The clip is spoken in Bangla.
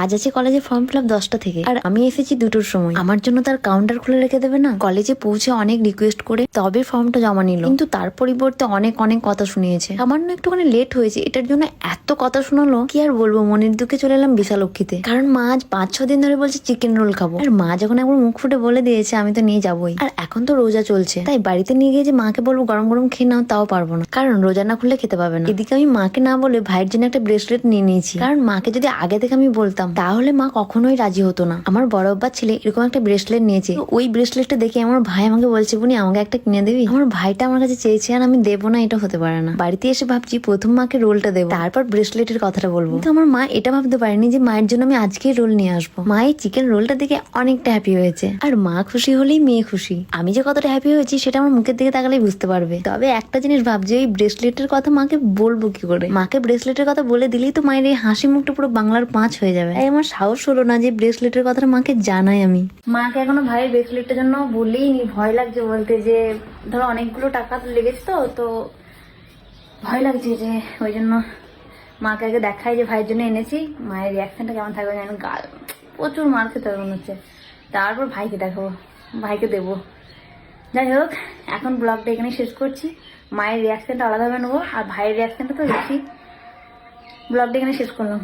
আজ আছে কলেজে ফর্ম ফিল আপ 10টা থেকে, আর আমি এসেছি 2টোর সময়। আমার জন্য তার কাউন্টার খুলে রেখে দেবে না? কলেজে পৌঁছে অনেক রিকোয়েস্ট করে তবে ফর্মটা জমা নিল, কিন্তু তার পরিবর্তে অনেক অনেক কথা শুনিয়েছে। সামান্য একটুখানি লেট হয়েছে, এটার জন্য এত কথা শোনালো, কি আর বলবো। মনের দুঃখে চলে এলাম বিশালক্ষীতে, কারণ মা আজ 5-6 দিন ধরে বলছে চিকেন রোল খাবো। আর মা যখন একবার মুখ ফুটে বলে দিয়েছে আমি তো নিয়ে যাবোই। আর এখন তো রোজা চলছে, তাই বাড়িতে নিয়ে গিয়ে যে মাকে বলবো গরম গরম খেয়ে নাও, তাও পারবো না, কারণ রোজা না খুললে খেতে পাবে না। এদিকে আমি মাকে না বলে ভাইয়ের জন্য একটা ব্রেসলেট নিয়ে নিয়েছি, কারণ মাকে যদি আগে থেকে আমি বলতাম তাহলে মা কখনোই রাজি হতো না। আমার বড় আব্বার ছেলে এরকম একটা ব্রেসলেট নিয়েছে, ওই ব্রেসলেটটা দেখে আমার ভাই আমাকে বলছে বুনি আমাকে একটা কিনে দিবি। আমার ভাইটা আমার কাছে চেয়েছে আর আমি দেবো না, এটা হতে পারে না। বাড়িতে এসে ভাবছি প্রথম মাকে রোলটা দেবো, তারপর ব্রেসলেটের কথাটা বলবো। কিন্তু আমার মা এটা ভাবতে পারেনি যে মায়ের জন্য আমি আজকেই রোল নিয়ে আসবো। মা এই চিকেন রোলটা দেখে অনেকটা হ্যাপি হয়েছে, আর মা খুশি হলেই মেয়ে খুশি। আমি যে কতটা হ্যাপি হয়েছি সেটা আমার মুখের দিকে তাকালেই বুঝতে পারবে। তবে একটা জিনিস ভাবছি, ওই ব্রেসলেটের কথা মাকে বলবো কি করে। মাকে ব্রেসলেটের কথা বলে দিলেই তো মায়ের এই হাসি মুখটা পুরো বাংলার 5 হয়ে যাবে। তাই আমার সাহস হলো না যে ব্রেসলেটের কথাটা মাকে জানাই আমি। মাকে এখনো ভাইয়ের ব্রেসলেটটার জন্য বলিনি, ভয় লাগছে বলতে, যে ধরো অনেকগুলো টাকা তো লেগেছে, তো ভয় লাগছে, যে ওই জন্য মাকে আগে দেখাই যে ভাইয়ের জন্য এনেছি। মায়ের রিয়াকশনটা কেমন থাকবে জানি, গাল প্রচুর মার খেতে হবে মনে হচ্ছে। তারপর ভাইকে দেখাবো, ভাইকে দেবো। যাই হোক, এখন ব্লগটা এখানে শেষ করছি। মায়ের রিয়াকশনটা আলাদাভাবে নেবো, আর ভাইয়ের রিয়াকশনটা তো দেখি। ব্লগটা এখানে শেষ করলাম।